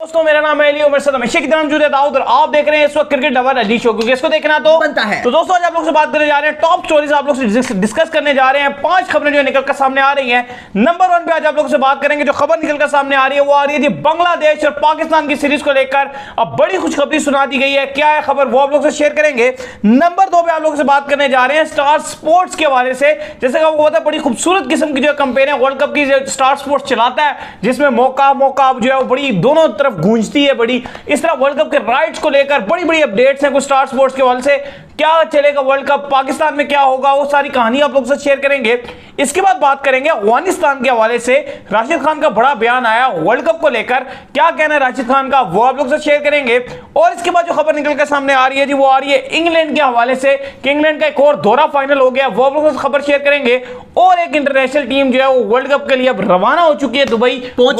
दोस्तों मेरा नाम है अली और मेरे साथ हमेशा की तरह मौजूद है दाऊद और आप देख रहे हैं इस वक्त क्रिकेट लवर अली शो, क्योंकि इसको देखना तो बनता है। तो दोस्तों आज आप लोग से बात करने जा रहे हैं टॉप स्टोरीज, आप लोग से डिस्कस करने जा रहे हैं 5 खबरें जो निकल कर सामने आ रही हैं। नंबर 1 पे आज आप लोगों से बात करेंगे, जो खबर निकल कर सामने आ रही है वो आ रही है जी बांग्लादेश और पाकिस्तान की सीरीज को लेकर अब बड़ी खुशखबरी सुना दी गई है। क्या है खबर वो आप लोग से शेयर करेंगे। नंबर 2 पे आप लोग से बात करने जा रहे हैं स्टार स्पोर्ट्स के हवाले से। जैसे कि आपको पता है बड़ी खूबसूरत किस्म की जो कैंपेन है वर्ल्ड कप की जो स्टार स्पोर्ट्स चलाता है, जिसमें मौका जो है वो बड़ी दोनों तरफ गूंजती है बड़ी। इस तरह वर्ल्ड कप के राइट्स को लेकर बड़ी बड़ी अपडेट्स हैं कुछ स्टार स्पोर्ट्स के हवाले से। क्या चलेगा वर्ल्ड कप, पाकिस्तान में क्या होगा, वो सारी कहानी आप लोग से शेयर करेंगे। इसके बाद बात करेंगे अफगानिस्तान के हवाले से। राशिद खान का बड़ा बयान आया वर्ल्ड कप को लेकर, क्या कहना है राशिद खान का वो आप लोग से शेयर करेंगे। और इसके बाद जो खबर निकल कर सामने आ रही है जी वो आ रही है इंग्लैंड के हवाले से कि इंग्लैंड का एक और दौरा फाइनल हो गया, वो आप लोगों से खबर शेयर करेंगे। और एक इंटरनेशनल टीम जो है वो वर्ल्ड कप के लिए अब रवाना हो चुकी है, दुबई पहुंच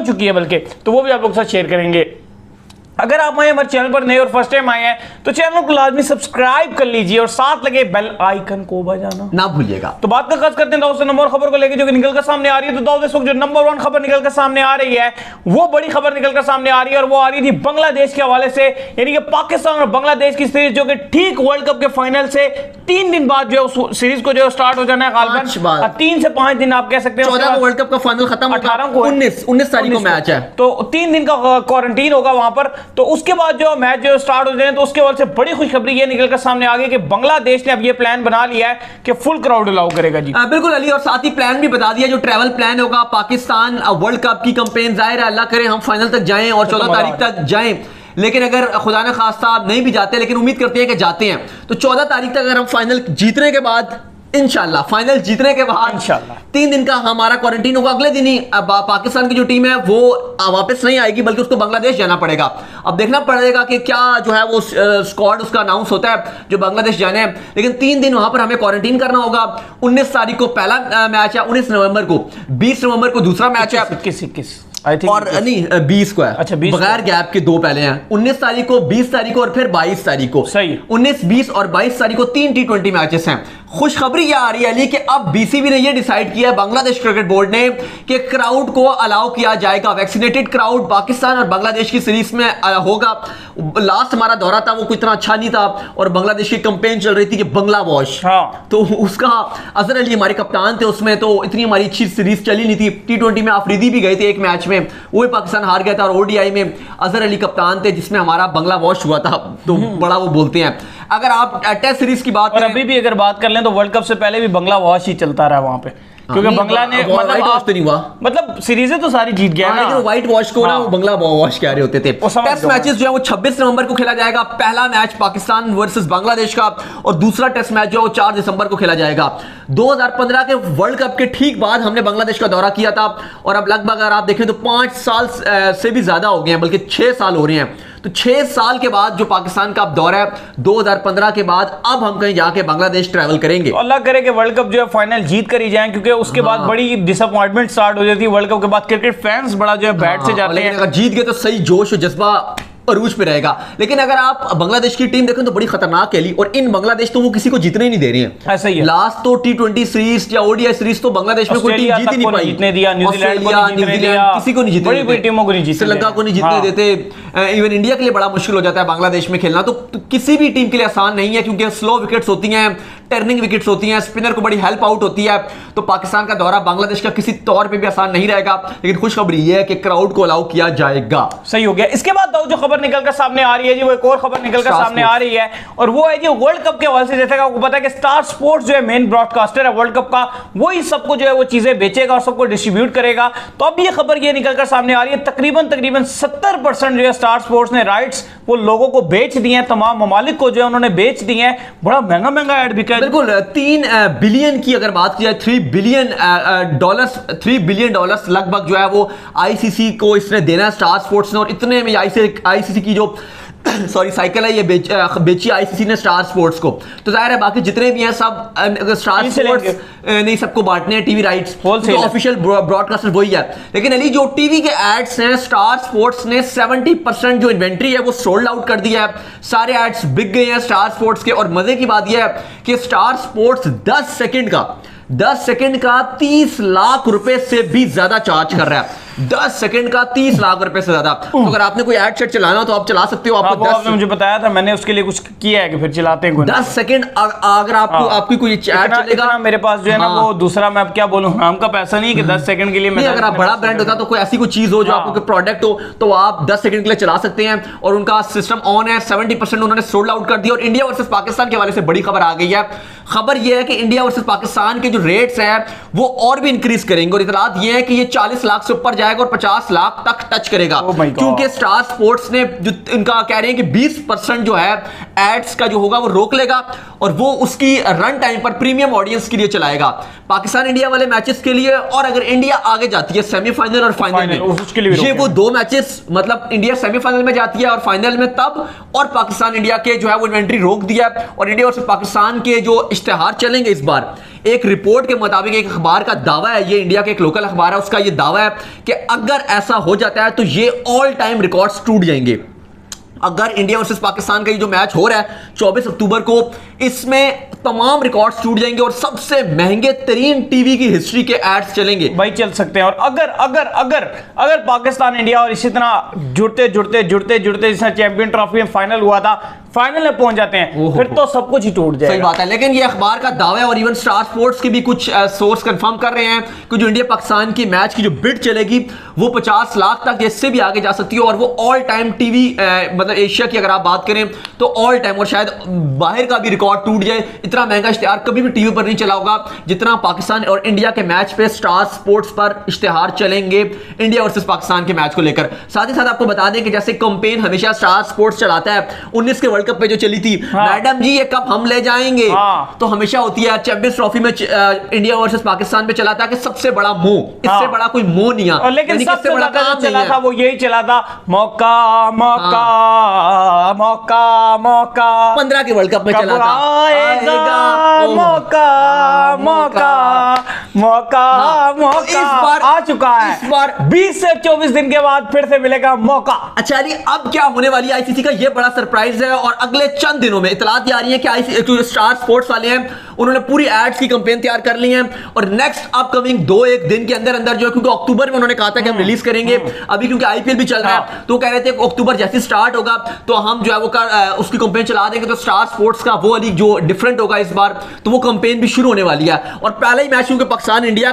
चुकी है बल्कि, तो वो भी आप लोग के साथ शेयर करेंगे। अगर आप हमारे चैनल पर नए और फर्स्ट टाइम आए हैं तो चैनल को लाजमी सब्सक्राइब कर लीजिए और साथ लगे बेल आइकन को बजाना ना भूलिएगा। तो बात करते हैं दोस्तों नंबर खबर को लेकर जो कि निकल कर सामने आ रही है। तो दोस्तों जो नंबर 1 खबर निकल कर सामने आ रही है वो बड़ी खबर निकल कर सामने आ रही है और वो आ रही थी बांग्लादेश के हवाले से, यानी कि पाकिस्तान और बांग्लादेश की सीरीज जो कि ठीक वर्ल्ड कप के फाइनल से 3 दिन बाद जो है सीरीज को जो स्टार्ट हो जाना है गालिबन 3 से 5 दिन आप कह सकते हैं। 14 को वर्ल्ड कप का फाइनल खत्म, 18 को 19 तारीख को मैच है, तो 3 दिन का क्वारंटीन होगा वहां पर। तो उसके बाद जो मैच जो स्टार्ट हो जाए तो उसके बाद से बड़ी खुशखबरी ये निकलकर सामने आ गई कि बांग्लादेश ने अब ये प्लान बना लिया है कि फुल क्राउड अलाउ करेगा जी। बिल्कुल अली, और साथ ही प्लान भी बता दिया जो ट्रैवल प्लान होगा पाकिस्तान वर्ल्ड कप की कैंपेन। जाहिर है अल्लाह करे हम फाइनल तक जाएं और 14 तारीख तक जाएं, लेकिन अगर खुदा न खास्ता नहीं भी जाते, लेकिन उम्मीद करते हैं कि जाते हैं, तो 14 तारीख तक अगर हम फाइनल जीतने के बाद इंशाल्लाह फाइनल जीतने के बाद इंशाल्लाह 3 दिन का हमारा क्वारंटीन होगा। अगले दिन ही पाकिस्तान की जो टीम है वो वापस नहीं आएगी, बल्कि उसको बांग्लादेश जाना पड़ेगा। अब देखना पड़ेगा कि क्या जो है वो स्क्वाड उसका अनाउंस होता है जो बांग्लादेश जाने हैं, लेकिन 3 दिन वहां पर हमें क्वारंटीन करना होगा। 19 तारीख को पहला मैच है, 19 नवंबर को, 20 नवंबर को दूसरा मैच है, 21 और नहीं 20 को है। अच्छा, 20 बगैर गैप के 2 पहले हैं, 19 तारीख को, 20 तारीख को और फिर 22 तारीख को। सही, 19, 20 और 22 तारीख को 3 T20 मैचेस हैं। खुशखबरी यह आ रही है अली कि अब बीसीबी ने यह डिसाइड किया है, बांग्लादेश क्रिकेट बोर्ड ने, कि क्राउड को अलाउ किया जाएगा। वैक्सीनेटेड क्राउड पाकिस्तान और बांग्लादेश की सीरीज में होगा। लास्ट हमारा दौरा था वो कोई इतना अच्छा नहीं था और बांग्लादेश की कैंपेन चल रही थी कि बंगला वॉश, तो उसका अजहर अली हमारे कप्तान थे उसमें, तो इतनी हमारी अच्छी सीरीज चली नहीं थी। T20 में अफरीदी भी गए थे एक मैच में, वो भी पाकिस्तान हार गया था, और ओडीआई में अजहर अली कप्तान थे जिसमें हमारा बंगला वॉश हुआ था, तो बड़ा वो बोलते हैं। अगर आप टेस्ट सीरीज की बात करें, अभी भी अगर बात कर लें तो वर्ल्ड कप से पहले भी बंगला वॉश ही चलता रहा वहां पे, क्योंकि बंगला ने मतलब सीरीजें तो सारी जीत गया ना, लेकिन व्हाइट वॉश को ना वो बंगला वॉश कह रहे होते थे। टेस्ट मैचेस जो है वो 26 नवंबर को खेला जाएगा। पहला मैच पाकिस्तान वर्सेस बांग्लादेश का, और दूसरा टेस्ट मैच जो है वो 4 दिसंबर को खेला जाएगा। 2015 के वर्ल्ड कप के ठीक बाद हमने बांग्लादेश का दौरा किया था, और अब लगभग अगर आप देखें तो 5 साल से भी ज्यादा हो गए हैं, बल्कि 6 साल हो रहे हैं। तो 6 साल के बाद जो पाकिस्तान का दौरा है 2015 के बाद, अब हम कहीं जाके बांग्लादेश ट्रैवल करेंगे। अल्लाह करे कि वर्ल्ड कप जो है फाइनल जीत कर ही जाएं, क्योंकि उसके बाद बड़ी डिसअपॉइंटमेंट स्टार्ट हो जाती है वर्ल्ड कप के बाद। क्रिकेट फैंस बड़ा जो है बैट से जाते हैं, अगर जीत गए तो सही जोश और जज्बा अरूज पे रहेगा। लेकिन अगर आप बांग्लादेश की टीम देखें तो बड़ी खतरनाक है, और इन बांग्लादेश तो वो किसी को जीतने ही नहीं दे रही है। ऐसा ही है। लास्ट तो T20 सीरीज या ओडीआई सीरीज तो बांग्लादेश में कोई टीम जीत ही नहीं पाई। जीतने दिया न्यूजीलैंड किसी को नहीं जीतने, बड़ी बड़ी टीमों को नहीं जीतने, श्रीलंका को नहीं जीतने देते। इवन इंडिया के लिए बड़ा मुश्किल हो जाता है बांग्लादेश में खेलना, तो किसी भी टीम के लिए आसान नहीं है, क्योंकि स्लो विकेट्स होती हैं, टर्निंग विकेट्स होती हैं, स्पिनर को बड़ी हेल्प आउट होती है। तो पाकिस्तान का दौरा बांग्लादेश का किसी तौर पे भी आसान नहीं रहेगा, लेकिन खुशखबरी यह है कि क्राउड को अलाउ किया जाएगा। सही हो गया। इसके बाद जो खबर निकलकर सामने आ रही है जी, वो एक और खबर निकलकर सामने आ रही है, और वो है जी वर्ल्ड कप के हवाले से। जैसे कि आपको पता है कि स्टार स्पोर्ट्स जो है मेन ब्रॉडकास्टर है वर्ल्ड कप का, वो ही सबको जो है वो चीजें बेचेगा और सबको डिस्ट्रीब्यूट करेगा। तो अब ये खबर ये निकलकर सामने आ रही है तकरीबन 70% जो है स्टार स्पोर्ट्स ने राइट्स वो लोगों को बेच दिए हैं, तमाम ममालिक को जो है उन्होंने बेच दिए हैं। बड़ा महंगा ऐड बिका है। बिल्कुल 3 बिलियन की अगर बात की जाए, $3 बिलियन लगभग जो है वो आईसीसी को इसने देना है स्टार स्पोर्ट्स ने, और इतने में आईसीसी की जो सॉरी साइकिल है ये बेची आईसीसी ने स्टार स्पोर्ट्स को। तो जाहिर है बाकी जितने भी हैं सब स्टार स्पोर्ट्स नहीं सबको बांटने हैं टीवी राइट्स, तो ऑफिशियल ब्रॉडकास्टर वही है। लेकिन अली जो टीवी के एड्स हैं स्टार स्पोर्ट्स ने 70% जो इन्वेंट्री है वो सोल्ड आउट कर दिया है, सारे एड्स बिक गए हैं स्टार स्पोर्ट्स के। और मजे की बात यह है कि स्टार स्पोर्ट्स 10 सेकंड का 10 सेकंड का 30 लाख रुपए से भी ज्यादा चार्ज कर रहा है। 10 सेकंड का 30 लाख रुपए से ज्यादा। तो अगर आपने कोई एड सेट चलाना हो तो आप चला सकते हो। आपको आपने मुझे बताया था, मैंने उसके लिए कुछ किया है कि फिर चलाते हैं 10 सेकंड अगर आपको आपकी कोई ऐड चलेगा। मेरे पास जो है ना वो दूसरा, मैं अब क्या बोलूं, हम का पैसा नहीं कि 10 सेकंड के लिए मैं, अगर आप बड़ा ब्रांड होता तो कोई ऐसी कोई चीज हो जो आपको प्रोडक्ट हो तो आप 10 सेकंड के लिए चला सकते हैं और उनका सिस्टम ऑन है। 70% उन्होंने सोल्ड आउट कर दिया। और इंडिया वर्सेस पाकिस्तान के हवाले से बड़ी खबर आ गई है। खबर यह है कि इंडिया वर्सेस पाकिस्तान के जो रेट्स हैं वो और भी इंक्रीज करेंगे और इतलात ये है कि ये 40 लाख से ऊपर जाएगा और 50 लाख तक टच करेगा। क्योंकि स्टार स्पोर्ट्स ने जो इनका कह रहे हैं कि 20% जो है एड्स का जो होगा वो रोक लेगा और वो उसकी रन टाइम पर प्रीमियम ऑडियंस के लिए चलाएगा पाकिस्तान इंडिया वाले मैचेस के लिए। और अगर इंडिया आगे जाती है सेमीफाइनल और फाइनल में, उसके लिए ये वो दो मैचेस, मतलब इंडिया सेमीफाइनल में जाती है और फाइनल में तब, और पाकिस्तान इंडिया के जो है वो इन्वेंट्री रोक दिया और इंडिया और पाकिस्तान के जो इश्तेहार चलेंगे इस बार, एक रिपोर्ट के मुताबिक एक अखबार का दावा है, ये इंडिया के एक लोकल अखबार है, उसका ये दावा है कि अगर ऐसा हो जाता है तो ये ऑल टाइम रिकॉर्ड्स टूट जाएंगे। अगर इंडिया वर्सेस पाकिस्तान का ये जो मैच हो रहा है 24 अक्टूबर को, इसमें तमाम रिकॉर्ड्स टूट जाएंगे और सबसे महंगे तरीन टीवी की हिस्ट्री के एड्स चलेंगे। भाई चल सकते हैं। और अगर अगर अगर अगर पाकिस्तान इंडिया और इसी तरह जुड़ते जुड़ते जुड़ते जुड़ते जैसा चैंपियन ट्रॉफी में फाइनल हुआ था, फाइनल में पहुंच जाते हैं, फिर तो सब कुछ ही टूट जाएगा। सही बात है। लेकिन ये अखबार का दावा है और इवन स्टार स्पोर्ट्स के भी कुछ सोर्स कंफर्म कर रहे हैं कि जो इंडिया पाकिस्तान की मैच की जो बिड चलेगी वो 50 लाख तक, इससे भी आगे जा सकती है और वो ऑल टाइम टीवी, मतलब एशिया की अगर आप बात करें तो ऑल टाइम, और शायद बाहर का भी रिकॉर्ड टूट जाए। इतना महंगा इश्तेहार कभी भी टीवी पर नहीं चला होगा जितना पाकिस्तान और इंडिया के मैच पे स्टार स्पोर्ट्स पर इश्तेहार चलेंगे इंडिया वर्सेस पाकिस्तान के मैच को लेकर। साथ ही साथ आपको बता दें कि जैसे कैंपेन हमेशा स्टार स्पोर्ट्स चलाता है, 19 के वर्ल्ड कप पे जो चली थी, मैडम जी ये कप हम ले जाएंगे, तो हमेशा होती है। चैंपियंस ट्रॉफी में इंडिया वर्सेस पाकिस्तान पे चला था कि सबसे बड़ा मुंह, इससे बड़ा कोई मुंह नहीं है। लेकिन सबसे बड़ा काम चला था वो यही चला था, मौका मौका मौका मौका। 15 के वर्ल्ड कप में चला था, आएगा मौका मौका मौका मौका। इस बार आ चुका है, इस बार 20 से 24 दिन के बाद फिर से मिलेगा मौका। अच्छा जी, अब क्या होने वाली है? आईसीसी का ये बड़ा सरप्राइज है और अगले चंद दिनों में इतलात आ रही है कि आईसीसी स्टार स्पोर्ट्स वाले हैं उन्होंने पूरी एड्स की कैंपेन तैयार कर ली है और नेक्स्ट अपकमिंग 2-1 दिन के अंदर अंदर जो है, क्योंकि अक्टूबर में उन्होंने कहा था कि हम रिलीज करेंगे, अभी क्योंकि आईपीएल भी चल रहा है तो कह रहे थे अक्टूबर जैसे स्टार्ट होगा तो हम जो है वो उसकी कैंपेन चला देंगे। तो स्टार स्पोर्ट्स का वो वाली जो डिफरेंट होगा इस बार, तो वो कैंपेन भी शुरू होने वाली है। और पहला ही मैच क्योंकि पाकिस्तान इंडिया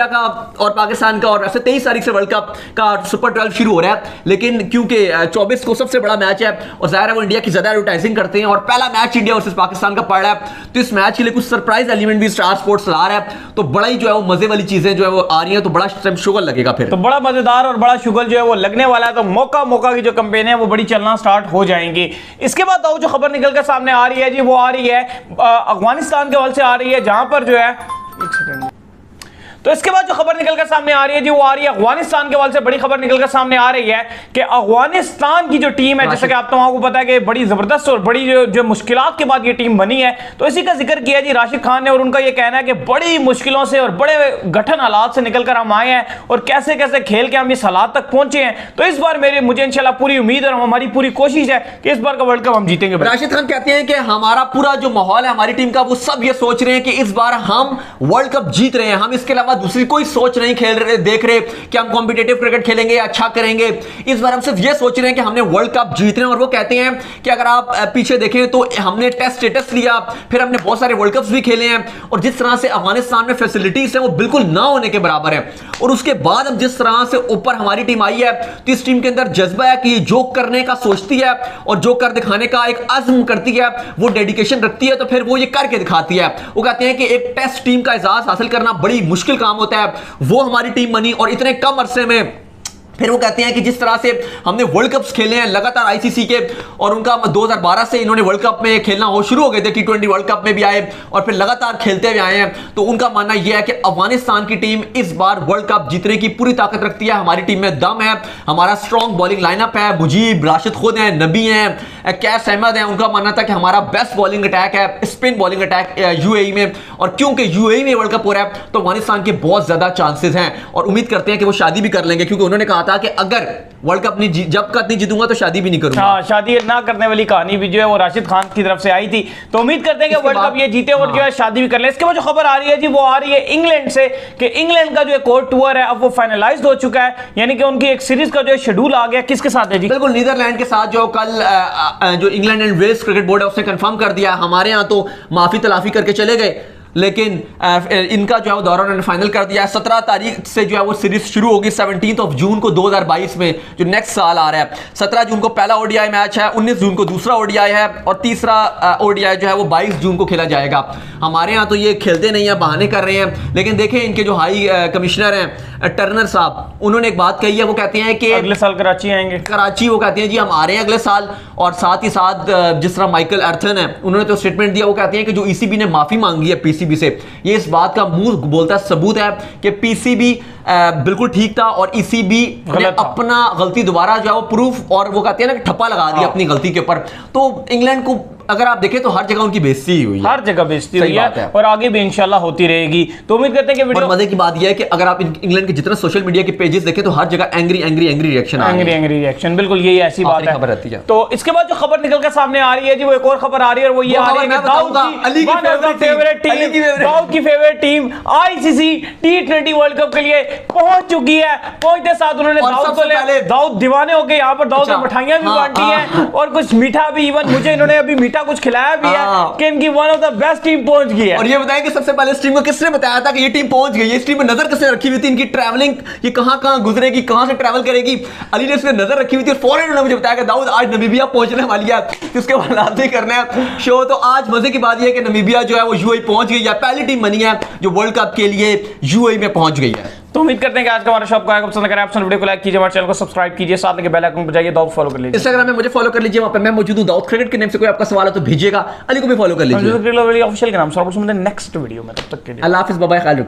का और पाकिस्तान का, और ऐसे 23 तारीख से वर्ल्ड कप का सुपर 12 शुरू हो रहा है, लेकिन क्योंकि 24 को सबसे बड़ा मैच है और जाहिर है वो इंडिया की ज्यादा एडवर्टाइजिंग करते हैं और पहला मैच इंडिया वर्सेस पाकिस्तान का पड़ रहा है, तो इस मैच के लिए कुछ सरप्राइज एलिमेंट भी स्टार स्पोर्ट्स ला रहा है। तो बड़ा ही जो है वो मजे वाली चीजें जो है वो आ रही है, तो बड़ा शुगल लगेगा फिर, तो बड़ा मजेदार और बड़ा शुगल जो है वो लगने वाला है। तो मौका की जो कैंपेन है वो बड़ी चलना स्टार्ट हो जाएंगी। इसके बाद जो खबर निकल कर सामने आ रही है जी, वो आ रही है अफगानिस्तान के हवाले से आ रही है, जहां पर जो है, एक सेकंड, तो इसके बाद जो खबर निकलकर सामने आ रही है जी, वो आ रही है अफगानिस्तान के हवाले से बड़ी खबर निकलकर सामने आ रही है कि अफगानिस्तान की जो टीम है, जैसे कि आप तमाम को पता है कि बड़ी जबरदस्त और बड़ी जो मुश्किलात के बाद ये टीम बनी है, तो इसी का जिक्र किया जी राशिद खान ने और उनका ये कहना है कि बड़ी मुश्किलों से और बड़े कठिन हालात से निकलकर हम आए हैं और कैसे कैसे खेल के हम इस हालात तक पहुंचे हैं। तो इस बार मुझे इंशाल्लाह पूरी उम्मीद और हमारी पूरी कोशिश है कि इस बार का वर्ल्ड कप हम जीतेंगे। राशिद खान कहते हैं कि हमारा पूरा जो माहौल है हमारी टीम का, वो सब ये सोच रहे हैं कि इस बार हम वर्ल्ड कप जीत रहे हैं, हम इसके अलावा दूसरी कोई सोच नहीं खेल रहे, देख रहे कि हम कॉम्पिटिटिव क्रिकेट खेलेंगे, अच्छा करेंगे। इस बार हम सिर्फ ये सोच रहे हैं कि हमने वर्ल्ड कप जीतने। और वो कहते हैं कि अगर आप पीछे देखें तो हमने टेस्ट स्टेटस लिया, फिर हमने बहुत सारे वर्ल्ड कप्स भी खेले हैं और जिस तरह से अफगानिस्तान में फैसिलिटीज है वो बिल्कुल ना होने के बराबर है। और उसके बाद अब जिस तरह से ऊपर हमारी टीम आई है, तो इस टीम के अंदर जज्बा है कि ये जो करने का सोचती है और जो कर दिखाने का एक अज़्म करती है, वो डेडिकेशन रखती है, तो फिर वो ये करके दिखाती है। वो कहते हैं कि एक टेस्ट टीम का एजाज हासिल करना बड़ी मुश्किल काम होता है, वो हमारी टीम बनी और इतने कम अरसे में। फिर वो कहते हैं कि जिस तरह से हमने वर्ल्ड कप्स खेले हैं लगातार आईसीसी के, और उनका 2012 से इन्होंने वर्ल्ड कप में खेलना हो शुरू हो गए थे, T20 वर्ल्ड कप में भी आए और फिर लगातार खेलते हुए आए हैं, तो उनका मानना यह है कि अफगानिस्तान की टीम इस बार वर्ल्ड कप जीतने की पूरी ताकत रखती है। हमारी टीम में दम है, हमारा स्ट्रॉन्ग बॉलिंग लाइनअप है, मुजीब, राशिद खुद हैं, नबी हैं, कैस अहमद हैं। उनका मानना था कि हमारा बेस्ट बॉलिंग अटैक है, स्पिन बॉलिंग अटैक यूएई में, और क्योंकि यूएई में वर्ल्ड कप हो रहा है तो अफगानिस्तान के बहुत ज्यादा चांसेस हैं और उम्मीद करते हैं कि वो शादी भी कर लेंगे, क्योंकि उन्होंने कहा था कि अगर वर्ल्ड कप नहीं जब तक नहीं जीतूंगा तो शादी भी नहीं करूंगा। हाँ, शादी ना करने वाली कहानी भी जो है वो राशिद खान की तरफ से आई थी। तो उम्मीद करते हैं कि वर्ल्ड कप ये जीते और जो है शादी भी कर ले। इसके बाद जो खबर आ रही है जी वो आ रही है इंग्लैंड से कि इंग्लैंड का जो एक और टूर है अब वो फाइनलाइज्ड हो चुका है, यानी कि उनकी एक सीरीज का जो शेड्यूल आ गया। किसके साथ है जी? बिल्कुल नीदरलैंड के साथ जो कल जो England and Wales cricket board है उसने कंफर्म कर दिया। हमारे यहाँ तो माफी तलाफी करके चले गए, लेकिन इनका जो है वो दौरा उन्होंने फाइनल कर दिया है। 17 तारीख से जो है वो सीरीज शुरू होगी 17 जून को 2022 में, जो नेक्स्ट साल आ रहा है। 17 जून को पहला ओडीआई मैच है, 19 जून को दूसरा ओडीआई है और तीसरा ओडीआई जो है वो 22 जून को खेला जाएगा। हमारे यहाँ तो ये खेलते नहीं है, बहाने कर रहे हैं, लेकिन देखें इनके जो हाई कमिश्नर हैं टर्नर साहब, उन्होंने एक बात कही है। वो कहते हैं कि अगले साल कराची आएंगे। कराची वो कहते हैं जी हम आ रहे हैं अगले साल। और साथ ही साथ जिस तरह माइकल अर्थन है उन्होंने तो स्टेटमेंट दिया, वो कहते हैं कि जो ईसीबी ने माफी मांगी है पीसीबी से, ये इस बात का मुंह बोलता सबूत है कि पीसीबी बिल्कुल ठीक था और ईसीबी ने अपना गलती दोबारा जो है वो प्रूफ और वो कहते हैं ना कि ठप्पा लगा दिया अपनी गलती के ऊपर। तो इंग्लैंड को अगर आप देखें तो हर जगह उनकी बेइज्जती हुई है, हर जगह बेइज्जती हुई है और आगे भी इंशाल्लाह होती रहेगी। तो उम्मीद करते हैं कि वीडियो। और मजे की बात यह है कि अगर आप इंग्लैंड के जितने सोशल मीडिया के पेजेस देखें तो हर जगह एंग्री रिएक्शन बिल्कुल यही ऐसी बात है। खबर रहती है। तो इसके बाद जो खबर निकल कर सामने आ रही है जी वो एक और खबर आ रही है और वो ये आ रही है कि दाऊद की favourite team ICC T20 world cup के लिए पहुंच चुकी है। पहुंचते साथ उन्होंने दाऊद दीवाने हो गए, यहाँ पर दाऊद ने मिठाइयां भी बांटी हैं और कुछ मीठा भी, इवन मुझे इन्होंने अभी मीठा कुछ खिलाया भी है कि इनकी one of the best team पहुंच गई है। और ये बताएं कि सबसे पहले इस टीम को किसने बताया था कि ये टीम पहुंच गई है? इस टीम में नजर किसने रखी हुई थी? इनकी ट्रैवलिंग ये कहां गुजरेगी, कहां से ट्रैवल करेगी? अली ने इसमें नजर रखी हुई थी और फौरन उन्होंने मुझे बताया कि दाऊद आज नमीबिया पहुंचने वाली है, इसके बाद लाते करना है शो। तो आज मजे की बात यह है कि नमीबिया जो है वो यूएई पहुंच गई है, पहली टीम बनी है जो वर्ल्ड कप के लिए यूएई में पहुंच गई है। तो उम्मीद करते हैं कि आज का हमारा शो आपको आएगा पसंद। अगर आप वीडियो को लाइक कीजिए, हमारे चैनल को सब्सक्राइब कीजिए, साथ में बेल आइकन पर जाइए, दाऊद फॉलो कर लीजिए। इंस्टाग्राम में मुझे फॉलो कर लीजिए, वहां पे मैं मौजूद हूं दाऊद क्रिकेट के नेम से। कोई आपका सवाल है तो भेजिएगा, अली को भी फॉलो कर लीजिए। ऑफिशियल के नाम से नेक्स्ट वीडियो में, तब तक के लिए अल्लाह हाफिज़, बाय बाय।